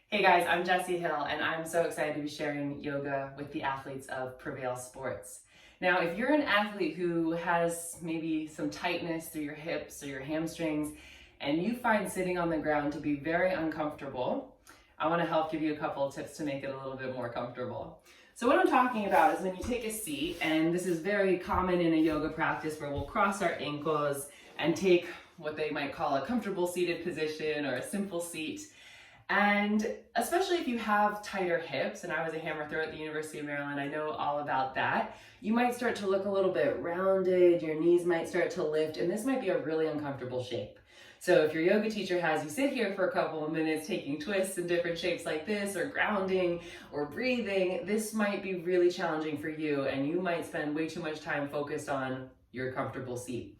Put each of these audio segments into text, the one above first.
Hey guys, I'm Jessie Hill and I'm so excited to be sharing yoga with the athletes of Prevail Sports. Now, if you're an athlete who has maybe some tightness through your hips or your hamstrings and you find sitting on the ground to be very uncomfortable, I want to help give you a couple of tips to make it a little bit more comfortable. So what I'm talking about is when you take a seat, and this is very common in a yoga practice where we'll cross our ankles and take what they might call a comfortable seated position or a simple seat. And especially if you have tighter hips, and I was a hammer thrower at the University of Maryland, I know all about that, you might start to look a little bit rounded, your knees might start to lift, and this might be a really uncomfortable shape. So if your yoga teacher has you sit here for a couple of minutes taking twists in different shapes like this, or grounding, or breathing, this might be really challenging for you, and you might spend way too much time focused on your comfortable seat.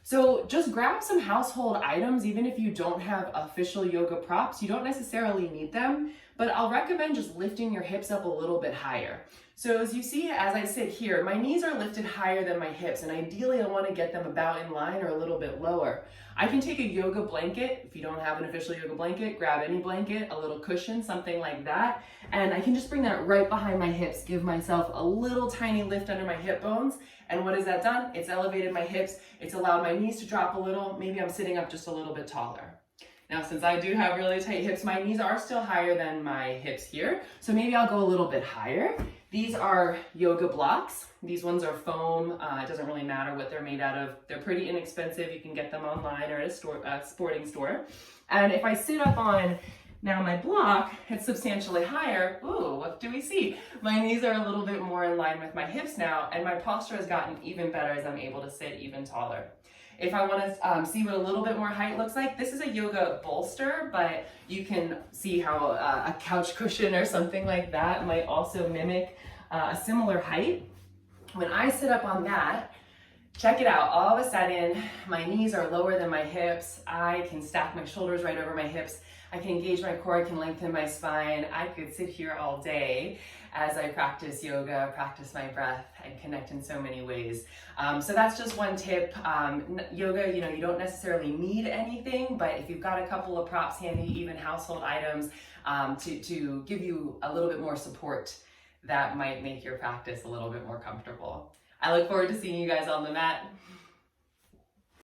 So just grab some household items, even if you don't have official yoga props. You don't necessarily need them, but I'll recommend just lifting your hips up a little bit higher. So as you see, as I sit here, my knees are lifted higher than my hips, and ideally I want to get them about in line or a little bit lower. I can take a yoga blanket. If you don't have an official yoga blanket, grab any blanket, a little cushion, something like that, and I can just bring that right behind my hips, give myself a little tiny lift under my hip bones. And what has that done? It's elevated my hips, it's allowed my knees to drop a little, maybe I'm sitting up just a little bit taller. Now, since I do have really tight hips, my knees are still higher than my hips here, so maybe I'll go a little bit higher. These are yoga blocks. These ones are foam. It doesn't really matter what they're made out of. They're pretty inexpensive. You can get them online or at a sporting store. And if I sit up on now my block, it's substantially higher. Ooh, what do we see? My knees are a little bit more in line with my hips now, and my posture has gotten even better as I'm able to sit even taller. If I want to see what a little bit more height looks like, this is a yoga bolster, but you can see how a couch cushion or something like that might also mimic a similar height. When I sit up on that, check it out. All of a sudden, my knees are lower than my hips. I can stack my shoulders right over my hips. I can engage my core, I can lengthen my spine. I could sit here all day as I practice yoga, practice my breath, and connect in so many ways. So that's just one tip. Yoga, you don't necessarily need anything, but if you've got a couple of props handy, even household items, to give you a little bit more support, that might make your practice a little bit more comfortable. I look forward to seeing you guys on the mat.